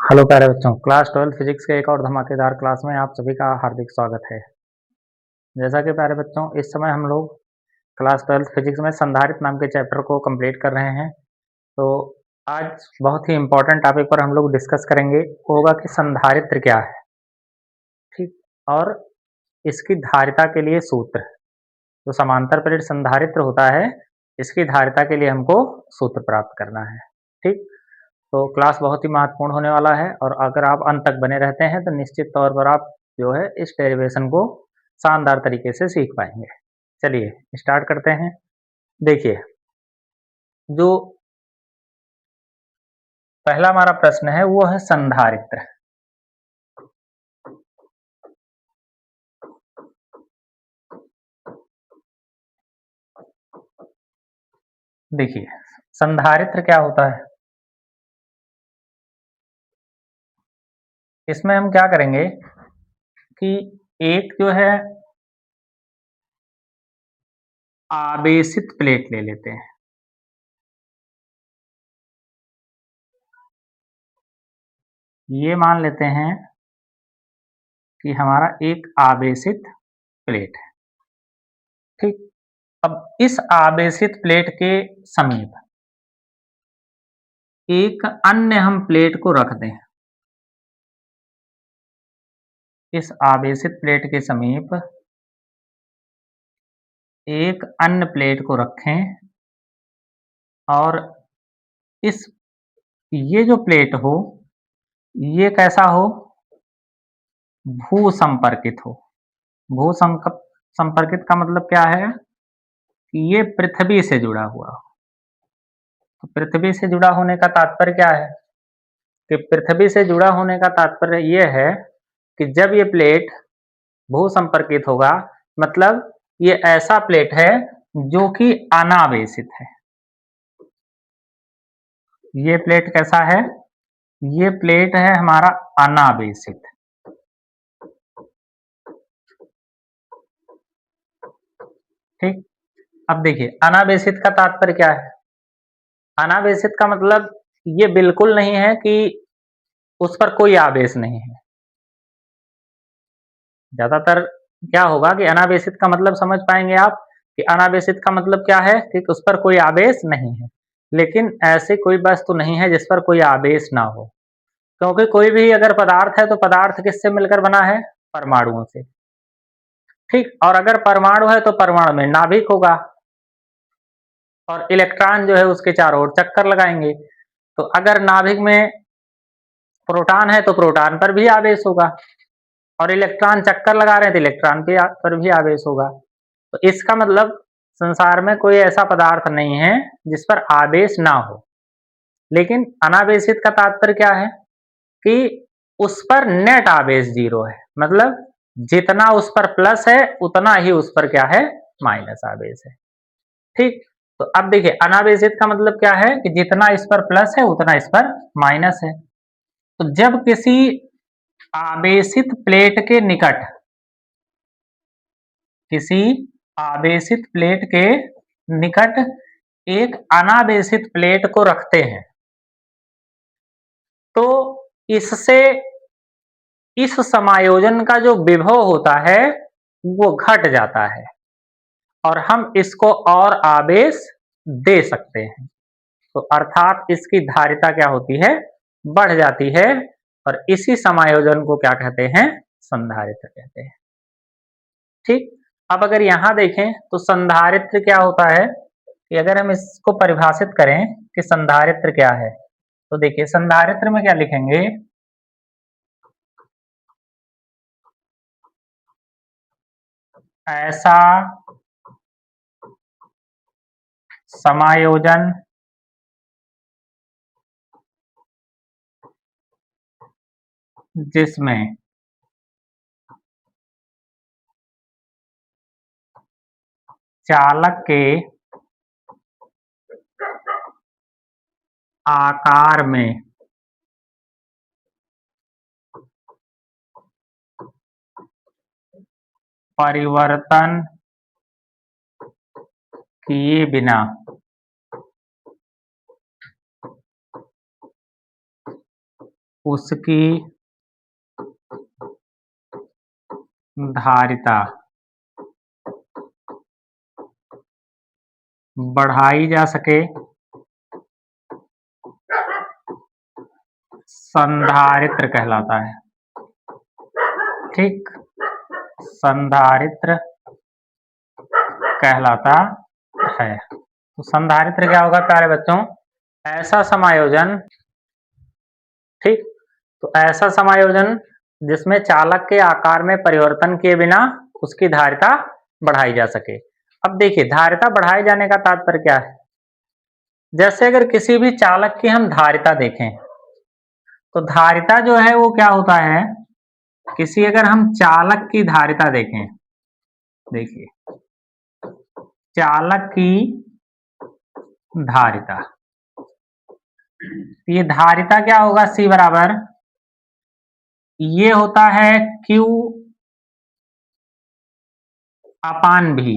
Hello प्यारे बच्चों, class 12 physics के एक और धमाकेदार क्लास में आप सभी का हार्दिक स्वागत है। जैसा कि प्यारे बच्चों, इस समय हम लोग क्लास 12 फिजिक्स में संधारित्र नाम के चैप्टर को कंप्लीट कर रहे हैं। तो आज बहुत ही इम्पोर्टेंट टॉपिक पर हम लोग डिस्कस करेंगे, वो होगा कि संधारित्र क्या है, ठीक, और इसकी धारिता के लिए सूत्र। जो समांतर प्लेट संधारित्र होता है, इसकी धारिता के लिए हमको सूत्र प्राप्त करना है। ठीक, तो क्लास बहुत ही महत्वपूर्ण होने वाला है और अगर आप अंत तक बने रहते हैं तो निश्चित तौर पर आप जो है इस डेरिवेशन को शानदार तरीके से सीख पाएंगे। चलिए स्टार्ट करते हैं। देखिए, जो पहला हमारा प्रश्न है वो है संधारित्र। देखिए, संधारित्र क्या होता है, इसमें हम क्या करेंगे कि एक जो है आवेशित प्लेट ले लेते हैं। ये मान लेते हैं कि हमारा एक आवेशित प्लेट है। ठीक, अब इस आवेशित प्लेट के समीप एक अन्य हम प्लेट को रख दें। इस आवेशित प्लेट के समीप एक अन्य प्लेट को रखें और इस ये जो प्लेट हो, ये कैसा हो, भू संपर्कित हो। भू संपर्कित का मतलब क्या है कि ये पृथ्वी से जुड़ा हुआ हो। तो पृथ्वी से जुड़ा होने का तात्पर्य क्या है कि पृथ्वी से जुड़ा होने का तात्पर्य ये है कि जब ये प्लेट भू संपर्कित होगा, मतलब ये ऐसा प्लेट है जो कि अनावेशित है। ये प्लेट कैसा है, ये प्लेट है हमारा अनावेशित। ठीक, अब देखिए अनावेशित का तात्पर्य क्या है। अनावेशित का मतलब ये बिल्कुल नहीं है कि उस पर कोई आवेश नहीं है। ज्यादातर क्या होगा कि अनावेशित का मतलब समझ पाएंगे आप कि अनावेशित का मतलब क्या है कि उस पर कोई आवेश नहीं है। लेकिन ऐसी कोई वस्तु नहीं है जिस पर कोई आवेश ना हो, क्योंकि कोई भी अगर पदार्थ है तो पदार्थ किससे मिलकर बना है, परमाणुओं से। ठीक, और अगर परमाणु है तो परमाणु में नाभिक होगा और इलेक्ट्रॉन जो है उसके चारों ओर चक्कर लगाएंगे। तो अगर नाभिक में प्रोटॉन है तो प्रोटॉन पर भी आवेश होगा और इलेक्ट्रॉन चक्कर लगा रहे हैं तो इलेक्ट्रॉन पर भी आवेश होगा। तो इसका मतलब संसार में कोई ऐसा पदार्थ नहीं है जिस पर आवेश ना हो। लेकिन अनावेशित का तात्पर्य क्या है कि उस पर नेट आवेश जीरो है, मतलब जितना उस पर प्लस है उतना ही उस पर क्या है, माइनस आवेश है। ठीक, तो अब देखिए अनावेशित का मतलब क्या है कि जितना इस पर प्लस है उतना इस पर माइनस है। तो जब किसी आवेशित प्लेट के निकट, किसी आवेशित प्लेट के निकट एक अनावेशित प्लेट को रखते हैं तो इससे इस समायोजन का जो विभव होता है वो घट जाता है और हम इसको और आवेश दे सकते हैं। तो अर्थात इसकी धारिता क्या होती है, बढ़ जाती है और इसी समायोजन को क्या कहते हैं, संधारित्र कहते हैं। ठीक, अब अगर यहां देखें तो संधारित्र क्या होता है कि अगर हम इसको परिभाषित करें कि संधारित्र क्या है, तो देखिए संधारित्र में क्या लिखेंगे, ऐसा समायोजन जिसमें चालक के आकार में परिवर्तन किए बिना उसकी धारिता बढ़ाई जा सके, संधारित्र कहलाता है। ठीक, संधारित्र कहलाता है। तो संधारित्र क्या होगा प्यारे बच्चों? ऐसा समायोजन, ठीक, तो ऐसा समायोजन जिसमें चालक के आकार में परिवर्तन किए बिना उसकी धारिता बढ़ाई जा सके। अब देखिए, धारिता बढ़ाए जाने का तात्पर्य क्या है? जैसे अगर किसी भी चालक की हम धारिता देखें, तो धारिता जो है वो क्या होता है, किसी अगर हम चालक की धारिता देखें, देखिए चालक की धारिता, ये धारिता क्या होगा? C बराबर, ये होता है Q अपान V।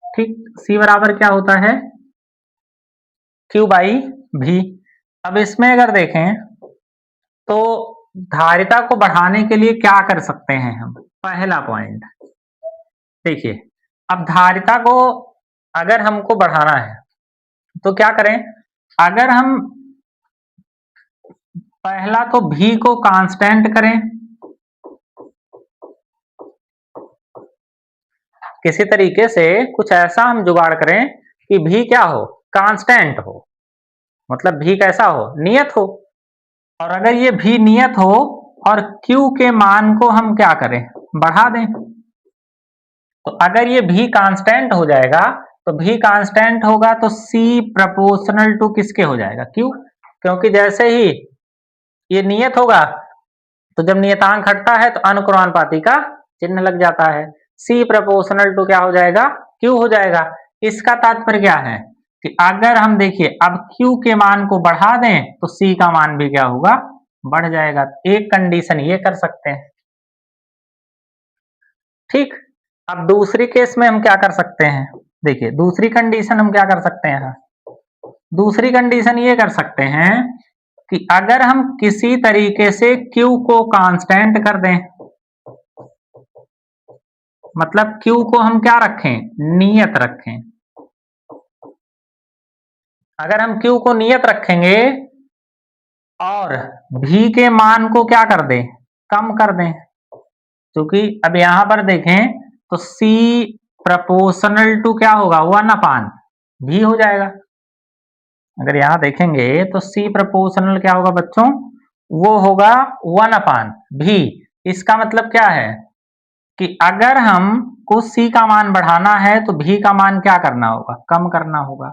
ठीक, C बराबर क्या होता है? Q by V। अब इसमें अगर देखें तो धारिता को बढ़ाने के लिए क्या कर सकते हैं हम? पहला पॉइंट देखिए, अब धारिता को अगर हमको बढ़ाना है तो क्या करें? अगर हम पहला तो V को कांस्टेंट करें, किसी तरीके से कुछ ऐसा हम जुगाड़ करें कि V क्या हो? कांस्टेंट हो, मतलब V कैसा हो? नियत हो। और अगर ये V नियत हो और Q के मान को हम क्या करें? बढ़ा दें। तो अगर ये V कांस्टेंट हो जाएगा, तो V कांस्टेंट होगा तो C प्रोपोर्शनल टू किसके हो जाएगा? Q, क्योंकि जैसे ही ये नियत होगा तो जब नियतांक हटता है तो अनुक्रमानुपाती का चिन्ह लग जाता है। C प्रोपोर्शनल टू क्या हो जाएगा? Q हो जाएगा। इसका तात्पर्य क्या है कि अगर हम देखिए अब Q के मान को बढ़ा दें तो C का मान भी क्या होगा? बढ़ जाएगा। एक कंडीशन ये कर सकते हैं। ठीक, अब दूसरी केस में हम क्या कर सकते हैं? देखिए, दूसरी कंडीशन हम क्या कर सकते हैं? दूसरी कंडीशन ये कर सकते हैं कि अगर हम किसी तरीके से Q को कांस्टेंट कर दें, मतलब Q को हम क्या रखें? नियत रखें। अगर हम Q को नियत रखेंगे और V के मान को क्या कर दें? कम कर दें, क्योंकि अब यहां पर देखें तो C प्रोपोर्शनल टू क्या होगा? 1 अपान V हो जाएगा। अगर यहां देखेंगे तो C प्रोपोर्शनल क्या होगा बच्चों? वो होगा 1 अपान V। इसका मतलब क्या है कि अगर हमको C का मान बढ़ाना है तो V का मान क्या करना होगा? कम करना होगा।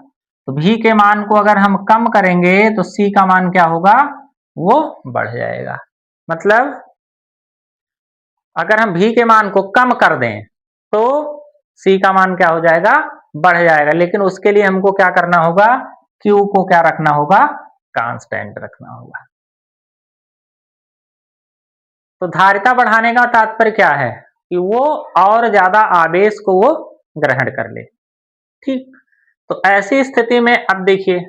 तो V के मान को अगर हम कम करेंगे तो C का मान क्या होगा? वो बढ़ जाएगा। मतलब अगर हम V के मान को कम कर दें तो C का मान क्या हो जाएगा? बढ़ जाएगा। लेकिन उसके लिए हमको क्या करना होगा? Q को क्या रखना होगा? कांस्टेंट रखना होगा। तो धारिता बढ़ाने का तात्पर्य क्या है कि वो और ज्यादा आवेश को वो ग्रहण कर ले। ठीक, तो ऐसी स्थिति में अब देखिए,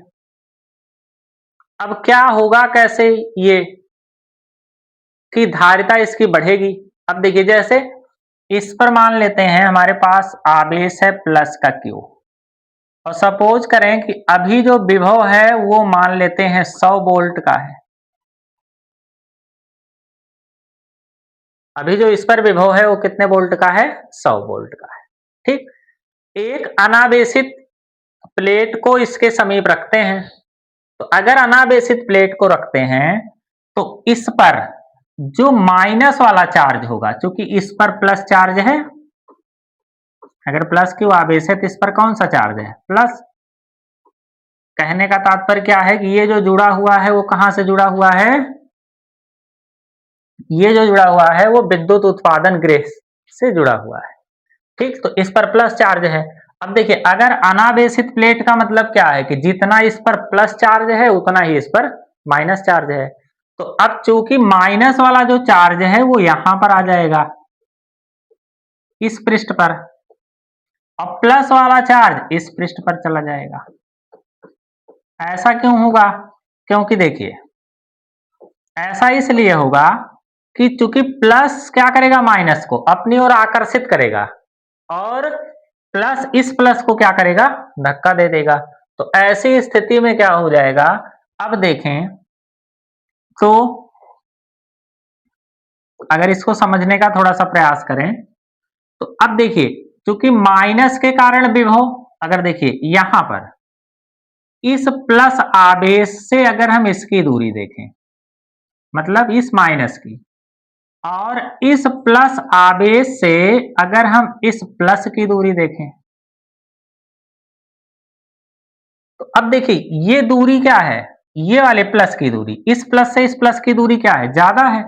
अब क्या होगा, कैसे ये कि धारिता इसकी बढ़ेगी। अब देखिए, जैसे इस पर मान लेते हैं हमारे पास आवेश है प्लस का Q, और सपोज करें कि अभी जो विभव है वो मान लेते हैं 100 वोल्ट का है। अभी जो इस पर विभव है वो कितने वोल्ट का है? 100 वोल्ट का है। ठीक, एक अनावेशित प्लेट को इसके समीप रखते हैं। तो अगर अनावेशित प्लेट को रखते हैं तो इस पर जो माइनस वाला चार्ज होगा, क्योंकि इस पर प्लस चार्ज है, अगर प्लस Q आवेश है तो इस पर कौन सा चार्ज है? प्लस। कहने का तात्पर्य क्या है कि ये जो जुड़ा हुआ है वो कहां से जुड़ा हुआ है? ये जो जुड़ा हुआ है वो विद्युत उत्पादन गृह से जुड़ा हुआ है। ठीक, तो इस पर प्लस चार्ज है। अब देखिए, अगर अनावेशित प्लेट का मतलब क्या है कि जितना इस पर प्लस चार्ज है उतना ही इस पर माइनस चार्ज है। तो अब चूंकि माइनस वाला जो चार्ज है वो यहां पर आ जाएगा, इस पृष्ठ पर, और प्लस वाला चार्ज इस पृष्ठ पर चला जाएगा। ऐसा क्यों होगा? क्योंकि देखिए, ऐसा इसलिए होगा कि चूंकि प्लस क्या करेगा, माइनस को अपनी ओर आकर्षित करेगा और प्लस इस प्लस को क्या करेगा, धक्का दे देगा। तो ऐसी स्थिति में क्या हो जाएगा, अब देखें तो अगर इसको समझने का थोड़ा सा प्रयास करें तो अब देखिए, क्योंकि माइनस के कारण विभव, अगर देखिए यहां पर इस प्लस आवेश से अगर हम इसकी दूरी देखें, मतलब इस माइनस की, और इस प्लस आवेश से अगर हम इस प्लस की दूरी देखें, तो अब देखिए ये दूरी क्या है, ये वाले प्लस की दूरी, इस प्लस से इस प्लस की दूरी क्या है, ज्यादा है,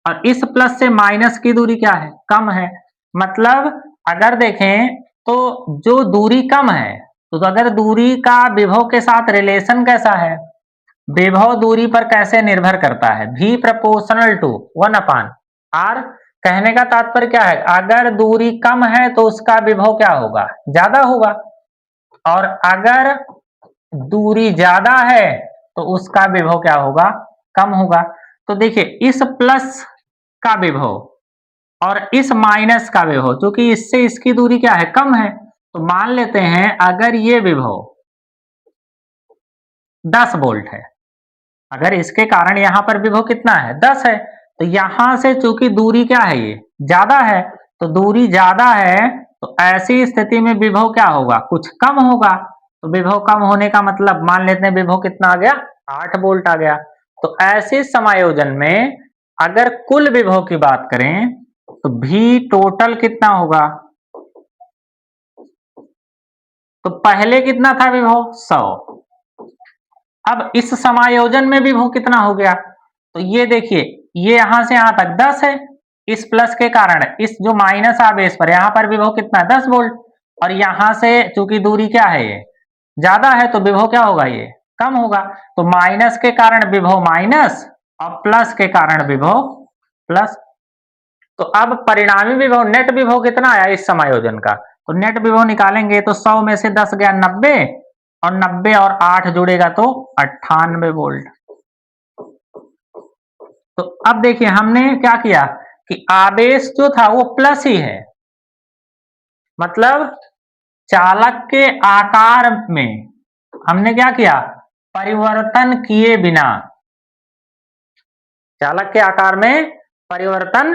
और इस प्लस से माइनस की दूरी क्या है, कम है। मतलब अगर देखें तो जो दूरी कम है, तो अगर दूरी का विभव के साथ रिलेशन कैसा है, विभव दूरी पर कैसे निर्भर करता है, v प्रोपोर्शनल टू 1/r। कहने का तात्पर्य क्या है, अगर दूरी कम है तो उसका विभव क्या होगा, ज्यादा होगा, और अगर दूरी ज्यादा है तो उसका विभव क्या होगा, कम होगा। तो देखिए इस प्लस का विभव और इस माइनस का विभव, क्योंकि इससे इसकी दूरी क्या है, कम है, तो मान लेते हैं अगर ये विभव 10 वोल्ट है, अगर इसके कारण यहां पर विभव कितना है, 10 है, तो यहां से चूंकि दूरी क्या है, ये ज्यादा है, तो दूरी ज्यादा है तो ऐसी स्थिति में विभव क्या होगा, कुछ कम होगा। तो विभव कम होने का मतलब मान लेते हैं विभव कितना आ गया, 8 वोल्ट आ गया। तो ऐसे समायोजन में अगर कुल विभव की बात करें तो भी टोटल कितना होगा, तो पहले कितना था विभव, 100। अब इस समायोजन में विभव कितना हो गया, तो ये देखिए ये यहां से यहां तक 10 है, इस प्लस के कारण इस जो माइनस आवेश पर यहां पर विभव कितना है, 10 वोल्ट, और यहां से चूंकि दूरी क्या है, ये ज्यादा है, तो विभव क्या होगा, ये कम होगा। तो माइनस के कारण विभव माइनस और प्लस के कारण विभव प्लस। तो अब परिणामी विभव, नेट विभव कितना आया इस समायोजन का, तो नेट विभव निकालेंगे तो 100 में से 10 गया 90, और 90 और 8 जुड़ेगा तो 98 वोल्ट। तो अब देखिए हमने क्या किया कि आवेश जो था वो प्लस ही है, मतलब चालक के आकार में हमने क्या किया, परिवर्तन किए बिना, चालक के आकार में परिवर्तन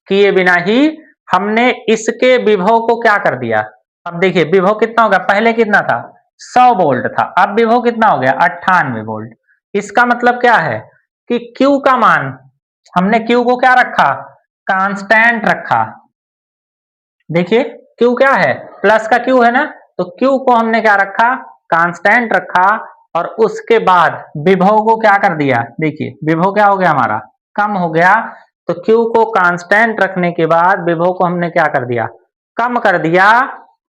किए बिना ही हमने इसके विभव को क्या कर दिया। अब देखिए विभव कितना होगा, पहले कितना था, 100 वोल्ट था, अब विभव कितना हो गया, 98 वोल्ट। इसका मतलब क्या है कि Q का मान, हमने Q को क्या रखा, कांस्टेंट रखा। देखिए Q क्या है, प्लस का Q है ना, तो Q को हमने क्या रखा, कांस्टेंट रखा, और उसके बाद विभव को क्या कर दिया, देखिए विभव क्या हो गया हमारा, कम हो गया। तो Q को कांस्टेंट रखने के बाद विभव को हमने क्या कर दिया, कम कर दिया।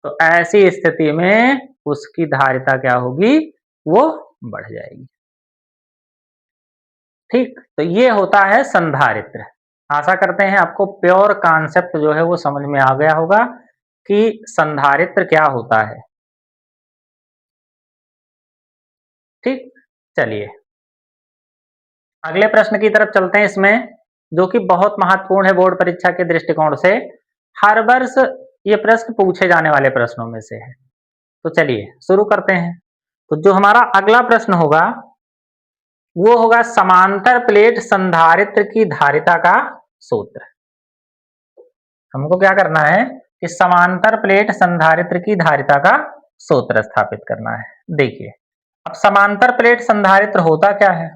तो ऐसी स्थिति में उसकी धारिता क्या होगी, वो बढ़ जाएगी। ठीक, तो ये होता है संधारित्र। आशा करते हैं आपको प्योर कॉन्सेप्ट जो है वो समझ में आ गया होगा कि संधारित्र क्या होता है। ठीक, चलिए अगले प्रश्न की तरफ चलते हैं, इसमें जो कि बहुत महत्वपूर्ण है बोर्ड परीक्षा के दृष्टिकोण से, हर वर्ष ये प्रश्न पूछे जाने वाले प्रश्नों में से है। तो चलिए शुरू करते हैं। तो जो हमारा अगला प्रश्न होगा वो होगा समांतर प्लेट संधारित्र की धारिता का सूत्र। हमको क्या करना है कि समांतर प्लेट संधारित्र की धारिता का सूत्र स्थापित करना है। देखिए अब समांतर प्लेट संधारित्र होता क्या है,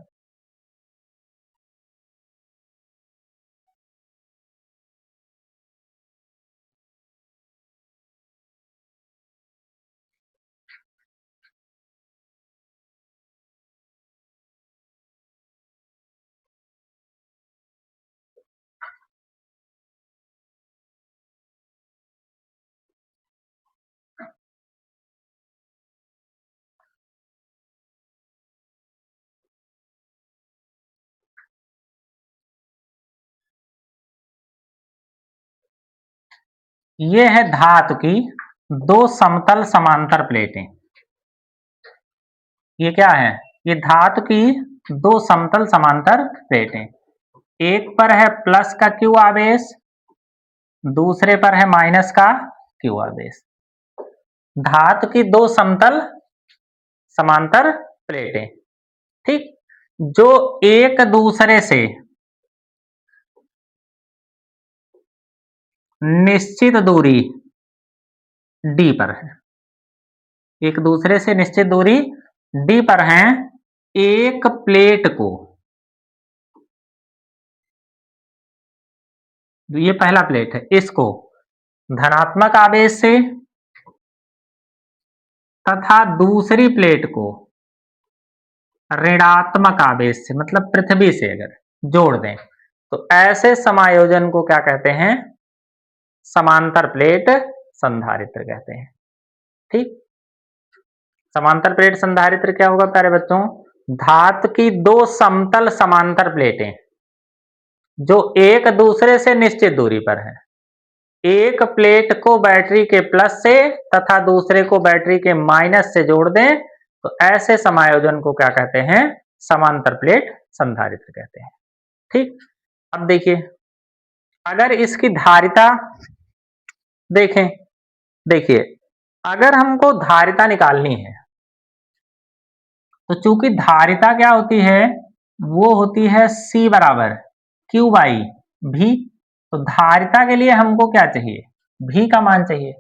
ये है धातु की दो समतल समांतर प्लेटें। ये क्या है, ये धातु की दो समतल समांतर प्लेटें। एक पर है प्लस का क्यू आवेश, दूसरे पर है माइनस का क्यू आवेश। धातु की दो समतल समांतर प्लेटें, ठीक, जो एक दूसरे से निश्चित दूरी d पर है, एक दूसरे से निश्चित दूरी d पर हैं। एक प्लेट को, ये पहला प्लेट है, इसको धनात्मक आवेश से तथा दूसरी प्लेट को ऋणात्मक आवेश से, मतलब पृथ्वी से अगर जोड़ दें तो ऐसे समायोजन को क्या कहते हैं? समांतर प्लेट संधारित्र कहते हैं। ठीक, समांतर प्लेट संधारित्र क्या होगा प्यारे बच्चों? धातु की दो समतल समांतर प्लेटें जो एक दूसरे से निश्चित दूरी पर हैं। एक प्लेट को बैटरी के प्लस से तथा दूसरे को बैटरी के माइनस से जोड़ दें तो ऐसे समायोजन को क्या कहते हैं? समांतर प्लेट संधारित्र कहते हैं। ठीक, अब देखिए, अगर इसकी धारिता देखें, देखिए अगर हमको धारिता निकालनी है तो चूंकि धारिता क्या होती है? वो होती है C बराबर Q बाई V। तो धारिता के लिए हमको क्या चाहिए? V का मान चाहिए।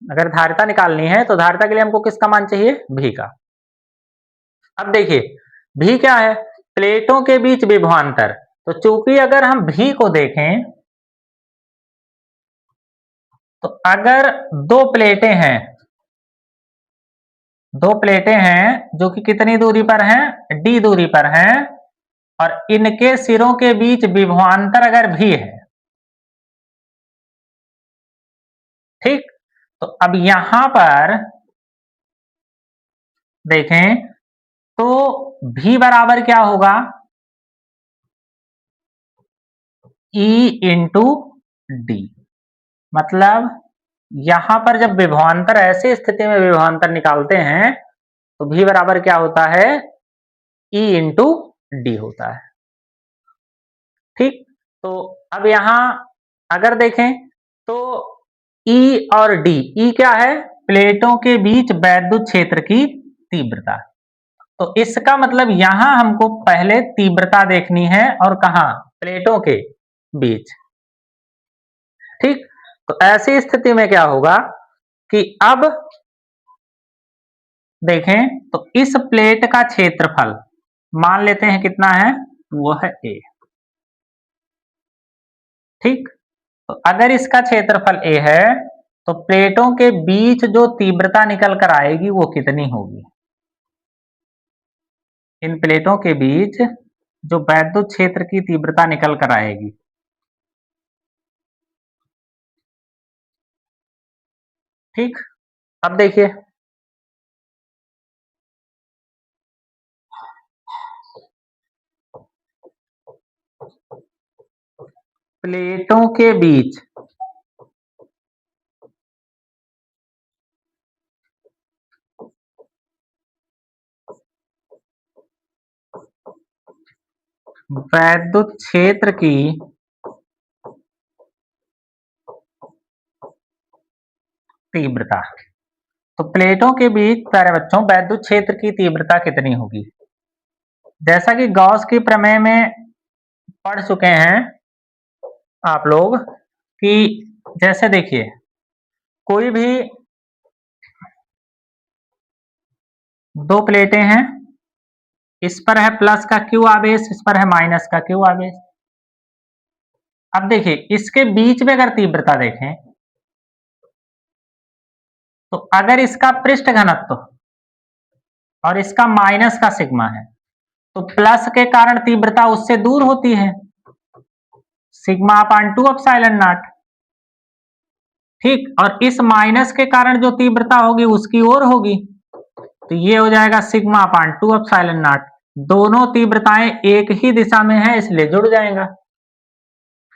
अगर धारिता निकालनी है तो धारिता के लिए हमको किसका मान चाहिए? V का। अब देखिए V क्या है? प्लेटों के बीच विभवांतर। तो चूंकि अगर हम V को देखें तो अगर दो प्लेटें हैं, दो प्लेटें हैं जो कि कितनी दूरी पर हैं? d दूरी पर हैं, और इनके सिरों के बीच विभवांतर अगर भी है, ठीक, तो अब यहां पर देखें तो v बराबर क्या होगा? E into D. मतलब यहां पर जब विभवांतर, ऐसी स्थिति में विभवांतर निकालते हैं तो v बराबर क्या होता है? E इंटू डी होता है। ठीक, तो अब यहां अगर देखें तो E और D, E क्या है? प्लेटों के बीच वैद्युत क्षेत्र की तीव्रता। तो इसका मतलब यहां हमको पहले तीव्रता देखनी है, और कहां? प्लेटों के बीच। ठीक, तो ऐसी स्थिति में क्या होगा कि अब देखें तो इस प्लेट का क्षेत्रफल मान लेते हैं कितना है? वो है A। ठीक, तो अगर इसका क्षेत्रफल A है तो प्लेटों के बीच जो तीव्रता निकल कर आएगी वो कितनी होगी? इन प्लेटों के बीच जो वैद्युत क्षेत्र की तीव्रता निकल कर आएगी, ठीक, अब देखिए प्लेटों के बीच वैद्युत क्षेत्र की तीव्रता, तो प्लेटों के बीच प्यारे बच्चों वैद्युत क्षेत्र की तीव्रता कितनी होगी? जैसा कि गॉस की प्रमेय में पढ़ चुके हैं आप लोग कि जैसे देखिए कोई भी दो प्लेटें हैं, इस पर है प्लस का क्यू आवेश, इस पर है माइनस का क्यू आवेश। अब देखिए इसके बीच में अगर तीव्रता देखें तो अगर इसका पृष्ठ घनत्व और इसका माइनस का सिग्मा है तो प्लस के कारण तीव्रता उससे दूर होती है, सिग्मा अपान 2 एप्सिलॉन नॉट। ठीक, और इस माइनस के कारण जो तीव्रता होगी उसकी ओर होगी, तो ये हो जाएगा सिग्मा अपान 2 एप्सिलॉन नॉट। दोनों तीव्रताएं एक ही दिशा में है इसलिए जुड़ जाएगा।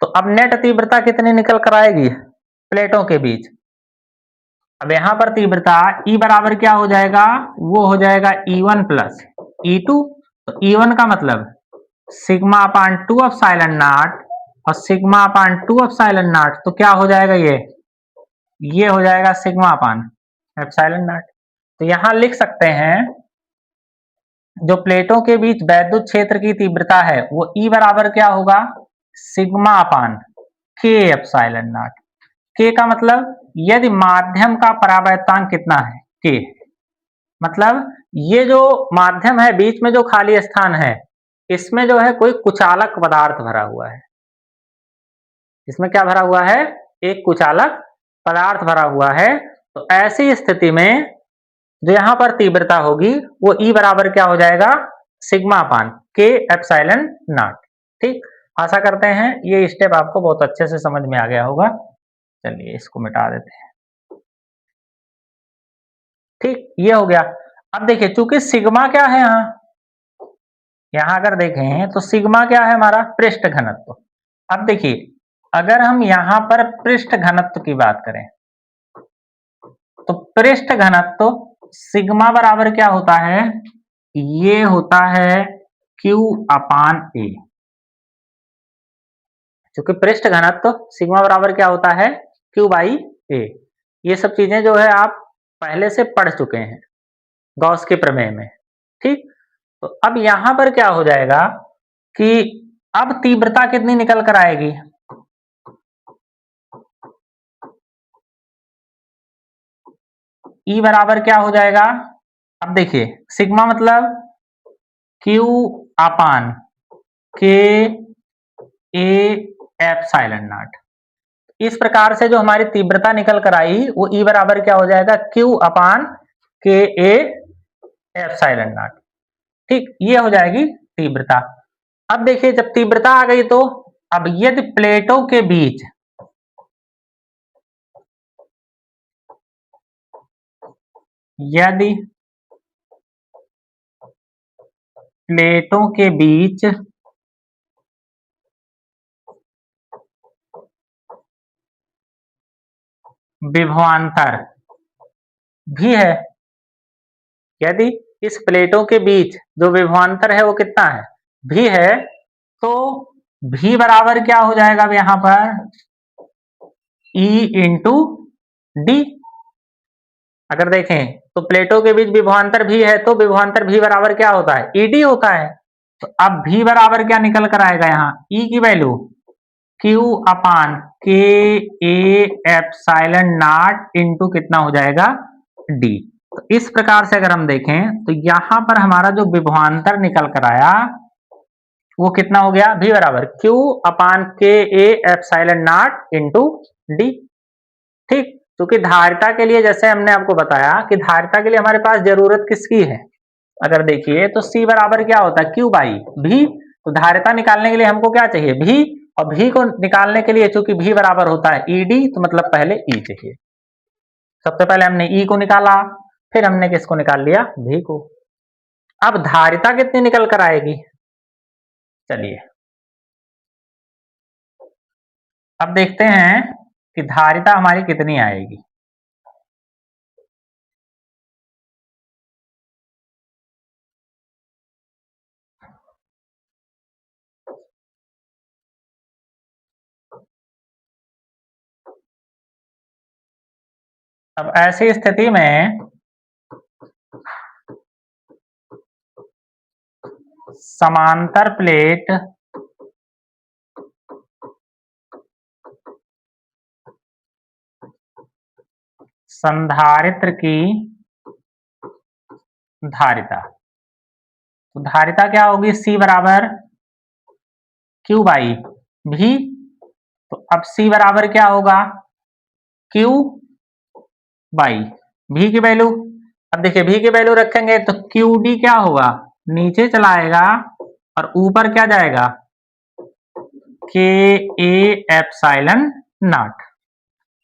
तो अब नेट तीव्रता कितनी निकल कर आएगी प्लेटों के बीच? अब यहां पर तीव्रता E बराबर क्या हो जाएगा? वो हो जाएगा E1 प्लस E2। तो E1 का मतलब सिग्मा अपान 2 एप्सिलॉन नॉट और सिग्मा अपान 2 एप्सिलॉन नॉट, तो क्या हो जाएगा ये हो जाएगा सिग्मा अपान एप्सिलॉन नॉट। तो यहां लिख सकते हैं जो प्लेटों के बीच वैद्युत क्षेत्र की तीव्रता है वो E बराबर क्या होगा, sigma upon K epsilon not. K का मतलब यदि माध्यम का परावर्तांक कितना है, K, मतलब ये जो माध्यम है, बीच में जो खाली स्थान है, इसमें जो है कोई कुचालक पदार्थ भरा हुआ है। इसमें क्या भरा हुआ है, एक कुचालक पदार्थ भरा हुआ है। तो ऐसी स्थिति में जो यहां पर तीव्रता होगी वो E बराबर क्या हो जाएगा, sigma upon K epsilon not. ठीक, आशा करते हैं ये स्टेप आपको बहुत अच्छे से समझ में आ गया होगा। चलिए इसको मिटा देते हैं। ठीक, ये हो गया। अब देखिए चूंकि सिग्मा क्या है, यहां अगर देखें तो सिग्मा क्या है हमारा, पृष्ठ घनत्व। अब देखिए अगर हम यहां पर पृष्ठ घनत्व की बात करें तो पृष्ठ घनत्व सिग्मा बराबर क्या होता है, ये होता है Q अपान A। क्योंकि पृष्ठ घनत्व सिग्मा बराबर क्या होता है, Q बाई A। ये सब चीजें जो है आप पहले से पढ़ चुके हैं गॉस के प्रमेय में। ठीक, तो अब यहां पर क्या हो जाएगा कि अब तीव्रता कितनी निकल कर आएगी, E बराबर क्या हो जाएगा, अब देखिए सिग्मा मतलब Q upon K A epsilon not. इस प्रकार से जो हमारी तीव्रता निकल कर आई वो E बराबर क्या हो जाएगा, Q upon K A epsilon not. ठीक, ये हो जाएगी तीव्रता। अब देखिए जब तीव्रता आ गई तो अब यदि प्लेटों के बीच यदि प्लेटों के बीच विभवांतर भी है, यदि इस प्लेटों के बीच जो विभवांतर है वो कितना है, भी है, तो भी बराबर क्या हो जाएगा अब यहां पर E इंटू डी। अगर देखें तो प्लेटों के बीच विभवांतर भी है तो विभवांतर भी बराबर क्या होता है, ईडी होता है। तो अब भी बराबर क्या निकल कर आएगा, यहाँ ई की वैल्यू Q अपान के ए एप्सिलॉन नॉट इंटू कितना हो जाएगा, डी। तो इस प्रकार से अगर हम देखें तो यहां पर हमारा जो विभवांतर निकल कर आया वो कितना हो गया, भी बराबर Q अपान के A epsilon not into D. ठीक, क्योंकि धारिता के लिए जैसे हमने आपको बताया कि धारिता के लिए हमारे पास जरूरत किसकी है, अगर देखिए तो C बराबर क्या होता है, Q बाई भी। तो धारिता निकालने के लिए हमको क्या चाहिए, भी, और भी को निकालने के लिए चूंकि भी बराबर होता है ED, तो मतलब पहले E चाहिए। सबसे पहले हमने E को निकाला, फिर हमने किसको निकाल लिया, भी को। अब धारिता कितनी निकल कर आएगी, चलिए अब देखते हैं कि धारिता हमारी कितनी आएगी। अब ऐसी स्थिति में समांतर प्लेट संधारित्र की धारिता, तो धारिता क्या होगी, C बराबर Q बाई भी। तो अब C बराबर क्या होगा, Q बाई भी की वैल्यू। अब देखिए भी की वैल्यू रखेंगे तो QD क्या होगा, नीचे चला आएगा और ऊपर क्या जाएगा, के ए एप्सिलॉन नॉट।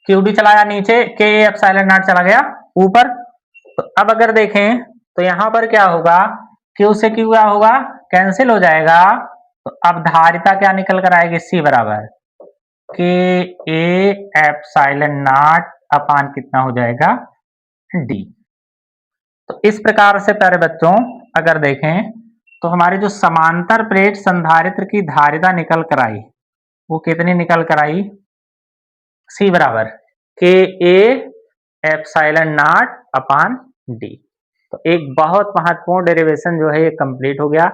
QD चलाया नीचे, के ए एप्सिलॉन नॉट चला गया ऊपर। तो अब अगर देखें तो यहां पर क्या होगा, Q से Q क्या होगा, कैंसिल हो जाएगा। तो अब धारिता क्या निकल कर आएगी, C बराबर के ए एप्सिलॉन नॉट अपान कितना हो जाएगा, D। तो इस प्रकार से प्यारे बच्चों अगर देखें तो हमारी जो समांतर प्लेट संधारित्र की धारिता निकल कर आई वो कितनी निकल कर आई? C बराबर के A epsilon not upon D. तो एक बहुत महत्वपूर्ण डेरिवेशन जो है ये कंप्लीट हो गया।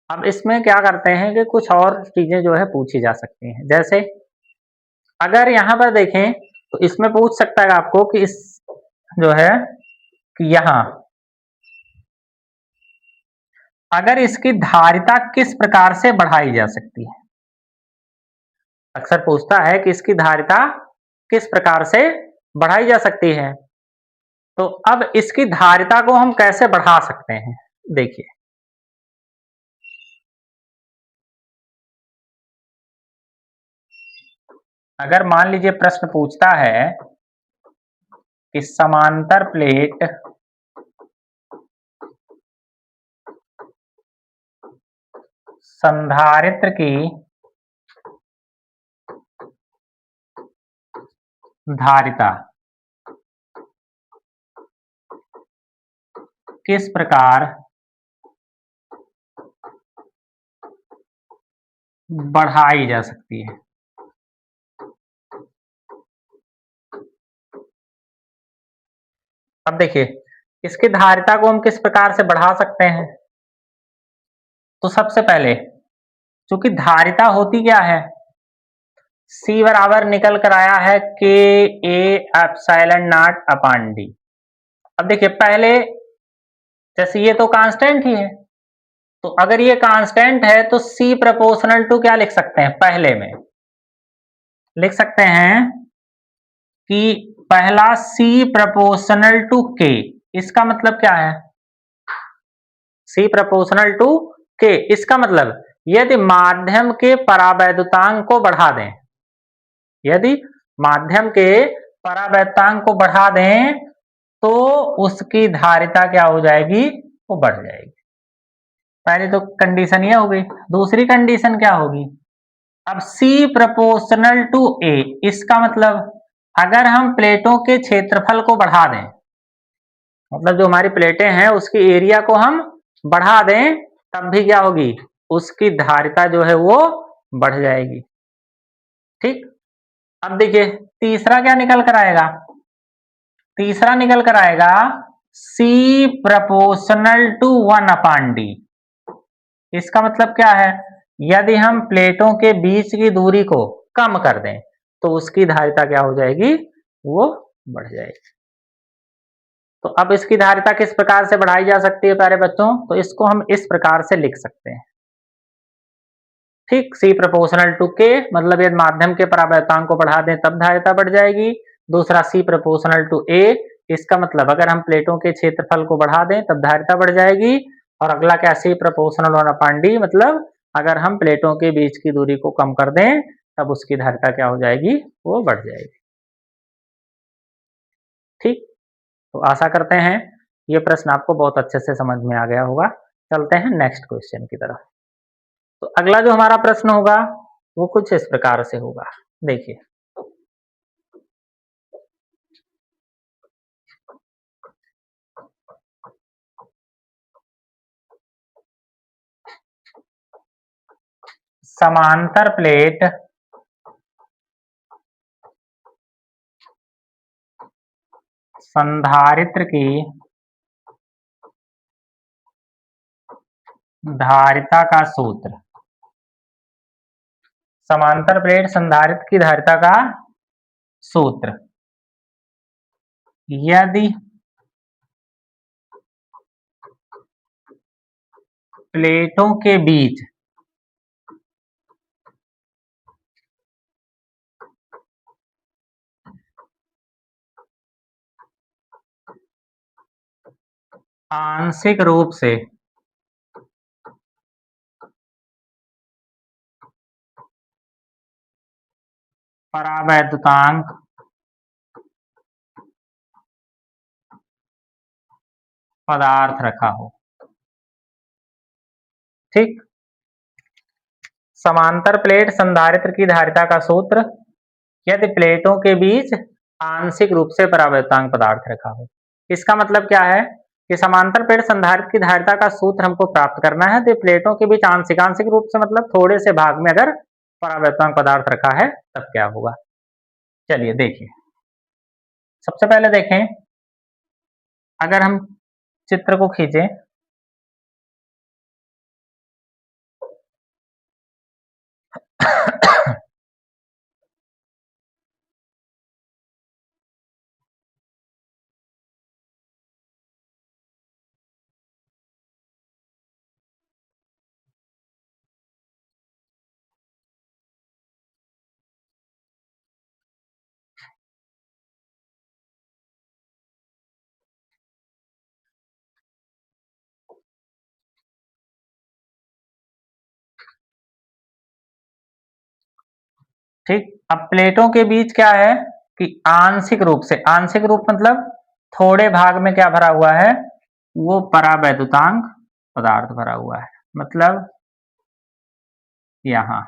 अब इसमें क्या करते हैं कि कुछ और चीजें जो है पूछी जा सकती हैं। जैसे अगर यहाँ पर देखें तो इसमें पूछ सकता है आपको कि इस जो है कि यहाँ अगर इसकी धारिता किस प्रकार से बढ़ाई जा सकती है। अक्सर पूछता है कि इसकी धारिता किस प्रकार से बढ़ाई जा सकती है। तो अब इसकी धारिता को हम कैसे बढ़ा सकते हैं, देखिए। अगर मान लीजिए प्रश्न पूछता है कि समांतर प्लेट संधारित्र की धारिता किस प्रकार बढ़ाई जा सकती है। अब देखिए इसकी धारिता को हम किस प्रकार से बढ़ा सकते हैं। तो सबसे पहले चूंकि धारिता होती क्या है, C बराबर निकल कर आया है के A epsilon not upon D. अब देखिए पहले जैसे ये तो कांस्टेंट ही है, तो अगर ये कांस्टेंट है तो C प्रोपोर्शनल टू क्या लिख सकते हैं, पहले में लिख सकते हैं कि पहला C प्रोपोर्शनल टू K। इसका मतलब क्या है, C प्रोपोर्शनल टू K। इसका मतलब यदि माध्यम के परावैद्युतांक को बढ़ा दें, यदि माध्यम के परावैद्युतांक को बढ़ा दें तो उसकी धारिता क्या हो जाएगी, वो बढ़ जाएगी। पहले तो कंडीशन ये हो गई। दूसरी कंडीशन क्या होगी, अब C प्रोपोर्शनल टू A। इसका मतलब अगर हम प्लेटों के क्षेत्रफल को बढ़ा दें, मतलब जो हमारी प्लेटें हैं उसकी एरिया को हम बढ़ा दें, तब भी क्या होगी, उसकी धारिता जो है वो बढ़ जाएगी। ठीक। अब देखिए तीसरा क्या निकल कर आएगा, तीसरा निकल कर आएगा C proportional to 1 upon D. इसका मतलब क्या है, यदि हम प्लेटों के बीच की दूरी को कम कर दें तो उसकी धारिता क्या हो जाएगी, वो बढ़ जाएगी। तो अब इसकी धारिता किस प्रकार से बढ़ाई जा सकती है प्यारे बच्चों, तो इसको हम इस प्रकार से लिख सकते हैं। ठीक, C प्रोपोर्शनल टू K, मतलब यदि माध्यम के परावैद्युतांक को बढ़ा दें तब धारिता बढ़ जाएगी। दूसरा C प्रोपोर्शनल टू A, इसका मतलब अगर हम प्लेटों के क्षेत्रफल को बढ़ा दें तब धारिता बढ़ जाएगी। और अगला क्या, C प्रोपोर्शनल 1 अपॉन D, मतलब अगर हम प्लेटों के बीच की दूरी को कम कर दें तब उसकी धारिता क्या हो जाएगी, वो बढ़ जाएगी। ठीक, तो आशा करते हैं ये प्रश्न आपको बहुत अच्छे से समझ में आ गया होगा। चलते हैं नेक्स्ट क्वेश्चन की तरफ। तो अगला जो हमारा प्रश्न होगा वो कुछ इस प्रकार से होगा, देखिए। समांतर प्लेट संधारित्र की धारिता का सूत्र। समांतर प्लेट संधारित्र की धारिता का सूत्र, यदि प्लेटों के बीच आंशिक रूप से परावैद्युतांक पदार्थ रखा हो। ठीक, समांतर प्लेट संधारित्र की धारिता का सूत्र, यदि प्लेटों के बीच आंशिक रूप से परावैद्युतांक पदार्थ रखा हो। इसका मतलब क्या है कि समांतर प्लेट संधारित्र की धारिता का सूत्र हमको प्राप्त करना है, तो प्लेटों के बीच आंशिक रूप से मतलब थोड़े से भाग में अगर परावैद्युतांक पदार्थ रखा है तब क्या होगा। चलिए देखिए, सबसे पहले देखें, अगर हम चित्र को खींचें, ठीक। अब प्लेटों के बीच क्या है कि आंशिक रूप मतलब थोड़े भाग में क्या भरा हुआ है, वो परावैद्युतांक पदार्थ भरा हुआ है। मतलब यहां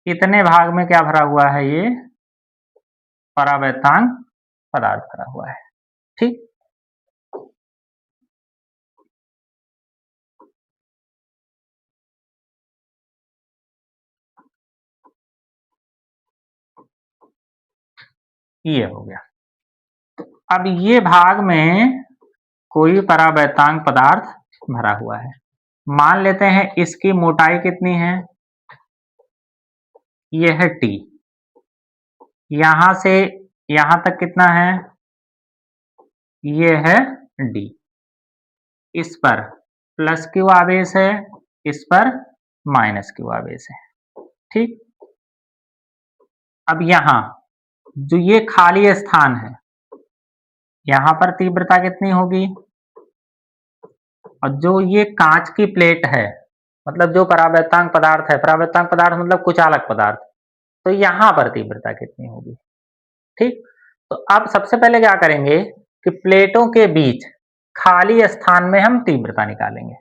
इतने भाग में क्या भरा हुआ है, ये परावैद्युतांक पदार्थ भरा हुआ है। ठीक, ये हो गया। अब ये भाग में कोई परावैद्युतांक पदार्थ भरा हुआ है। मान लेते हैं इसकी मोटाई कितनी है, ये है T। यहां से यहां तक कितना है, ये है D। इस पर प्लस क्यू आवेश है, इस पर माइनस क्यू आवेश है। ठीक। अब यहां जो ये खाली स्थान है, यहां पर तीव्रता कितनी होगी, और जो ये कांच की प्लेट है, मतलब जो परावैद्युतांक पदार्थ है, परावैद्युतांक पदार्थ मतलब कुचालक पदार्थ, तो यहां पर तीव्रता कितनी होगी। ठीक। तो अब सबसे पहले क्या करेंगे कि प्लेटों के बीच खाली स्थान में हम तीव्रता निकालेंगे।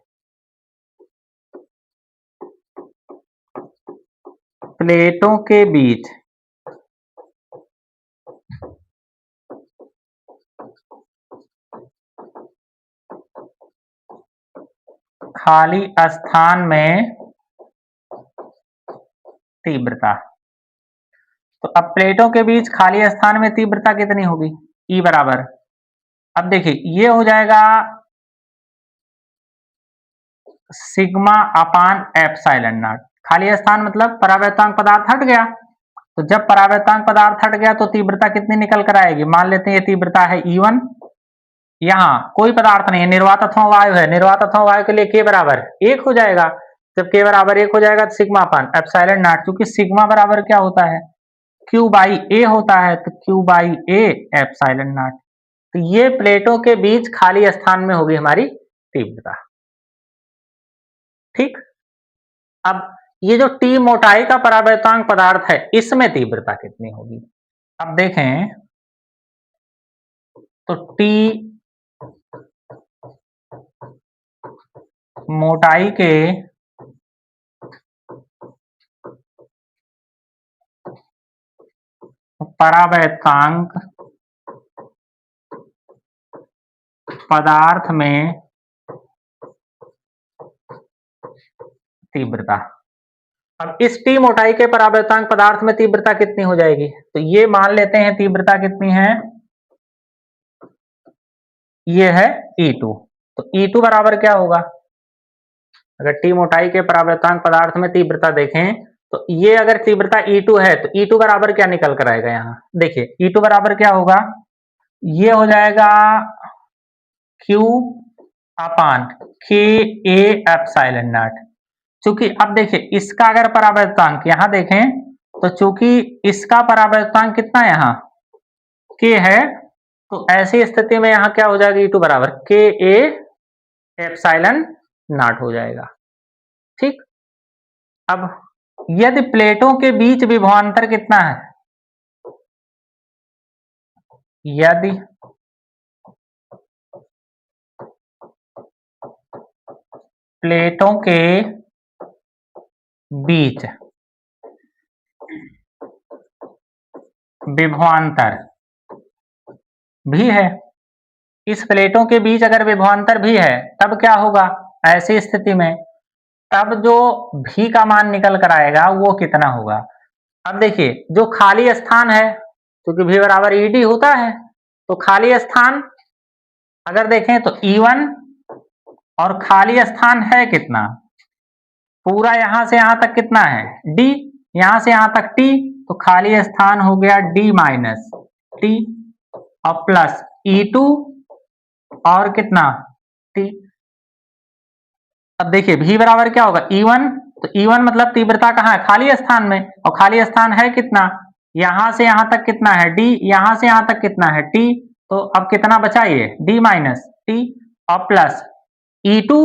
प्लेटों के बीच खाली स्थान में तीव्रता। तो अब प्लेटों के बीच खाली स्थान में तीव्रता कितनी होगी, E बराबर, अब देखिए ये हो जाएगा सिग्मा अपान एप्सिलॉन नॉट। खाली स्थान मतलब परावैद्युतांक पदार्थ हट गया, तो जब परावैद्युतांक पदार्थ हट गया तो तीव्रता कितनी निकल कर आएगी। मान लेते हैं ये तीव्रता है E1, यहाँ कोई पदार्थ नहीं है, निर्वात अथवा वायु है, निर्वात अथवा वायु के लिए K बराबर 1 हो जाएगा। जब K बराबर 1 हो जाएगा तो सिग्मा अपान एप्सिलॉन नॉट, क्योंकि सिग्मा बराबर क्या होता है, Q बाई A होता है, तो Q by A epsilon not. तो ये प्लेटों के बीच खाली स्थान में होगी हमारी तीव्रता। ठीक। अब ये जो T मोटाई का परावैद्युतांक पदार्थ है, इसमें तीव्रता कितनी होगी। अब देखें तो T मोटाई के परावैद्युतांक पदार्थ में तीव्रता। अब इस T मोटाई के परावैद्युतांक पदार्थ में तीव्रता कितनी हो जाएगी, तो ये मान लेते हैं तीव्रता कितनी है, ये है E2। तो E2 बराबर क्या होगा, अगर T मोटाई के परावैद्युतांक पदार्थ में तीव्रता देखें तो ये अगर तीव्रता E2 है तो E2 बराबर क्या निकल कर आएगा, यहां देखिए E2 बराबर क्या होगा, ये हो जाएगा Q upon K A epsilon not. चूंकि अब देखिए इसका अगर परावैद्युतांक यहां देखें तो चूंकि इसका परावैद्युतांक कितना यहां K है, तो ऐसी स्थिति में यहां क्या हो जाएगा, E2 बराबर K A एप्सिलॉन नॉट हो जाएगा। ठीक। अब यदि प्लेटों के बीच विभवांतर कितना है, यदि प्लेटों के बीच विभवांतर भी है, इस प्लेटों के बीच अगर विभवांतर भी है तब क्या होगा ऐसी स्थिति में, तब जो v का मान निकल कर आएगा वो कितना होगा। अब देखिए जो खाली स्थान है, क्योंकि v बराबर ed होता है, तो खाली स्थान अगर देखें तो E1 और खाली स्थान है कितना, पूरा यहां से यहां तक कितना है d, यहां से यहां तक t, तो खाली स्थान हो गया d माइनस t और प्लस E2 और कितना t। अब देखिए v बराबर क्या होगा E1, तो E1 मतलब तीव्रता कहाँ है खाली स्थान में, और खाली स्थान है कितना, यहां से यहां तक कितना है d, यहां से यहां तक कितना है t, तो अब कितना बचा ये d माइनस t और प्लस E2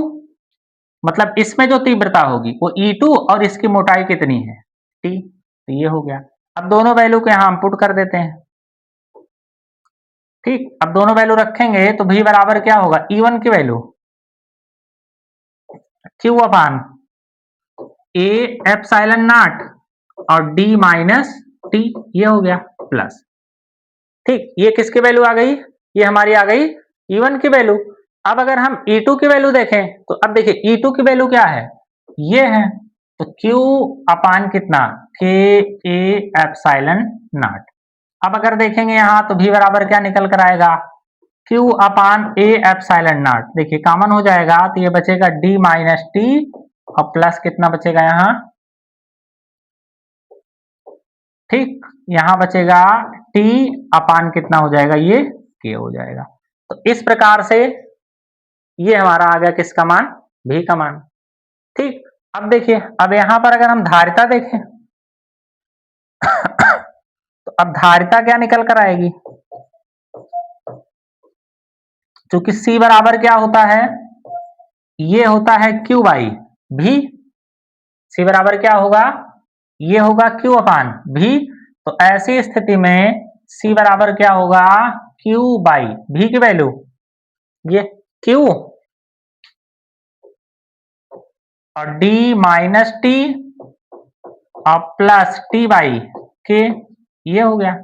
मतलब इसमें जो तीव्रता होगी वो E2 और इसकी मोटाई कितनी है t, तो ये हो गया। अब दोनों वैल्यू को यहां हम पुट कर देते हैं। ठीक, अब दोनों वैल्यू रखेंगे तो v बराबर क्या होगा E1 की value Q upon A epsilon not और d माइनस t, ये हो गया प्लस। ठीक, ये किसकी वैल्यू आ गई, ये हमारी आ गई E1 की वैल्यू। अब अगर हम E2 की वैल्यू देखें तो अब देखिए E2 की वैल्यू क्या है, ये है, तो Q अपान कितना K A एप्सिलॉन नॉट। अब अगर देखेंगे यहां तो v बराबर क्या निकल कर आएगा Q upon A epsilon not, देखिए कॉमन हो जाएगा तो ये बचेगा d माइनस t और प्लस कितना बचेगा यहाँ, ठीक, यहां बचेगा t अपान कितना हो जाएगा ये k हो जाएगा। तो इस प्रकार से ये हमारा आ गया किसका मान v का मान। ठीक, अब देखिए अब यहां पर अगर हम धारिता देखें तो अब धारिता क्या निकल कर आएगी, क्योंकि c बराबर क्या होता है, ये होता है q बाई v, c बराबर क्या होगा, ये होगा q अपान v, तो ऐसी स्थिति में c बराबर क्या होगा q बाई v की वैल्यू ये q और d माइनस t और प्लस t बाई k, ये हो गया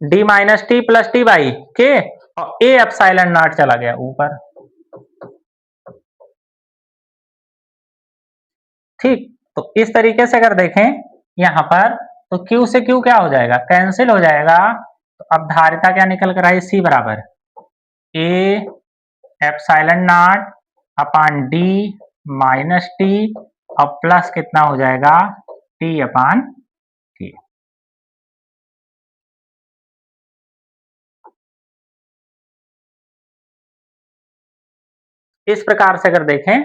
d minus T plus T by के, और a एप्सिलॉन नॉट चला गया ऊपर। ठीक, तो इस तरीके से अगर देखें यहां पर तो Q से Q क्या हो जाएगा कैंसिल हो जाएगा, तो अब धारिता क्या निकल कर आई C बराबर a epsilon not upon d minus T और प्लस कितना हो जाएगा t अपान k। इस प्रकार से अगर देखें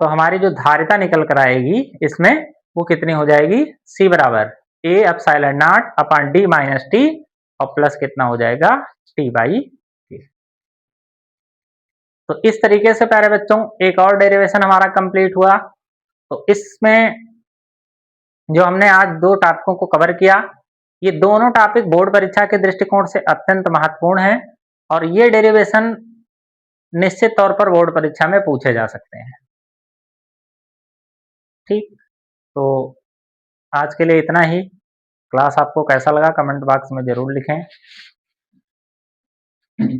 तो हमारी जो धारिता निकल कर आएगी इसमें वो कितनी हो जाएगी C बराबर a epsilon not upon d minus T और प्लस कितना हो जाएगा t बाई k। तो इस तरीके से प्यारे बच्चों एक और डेरिवेशन हमारा कंप्लीट हुआ। तो इसमें जो हमने आज दो टॉपिकों को कवर किया, ये दोनों टॉपिक बोर्ड परीक्षा के दृष्टिकोण से अत्यंत महत्वपूर्ण है और ये डेरिवेशन निश्चित तौर पर बोर्ड परीक्षा में पूछे जा सकते हैं। ठीक, तो आज के लिए इतना ही। क्लास आपको कैसा लगा कमेंट बॉक्स में जरूर लिखें।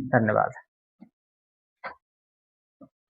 धन्यवाद।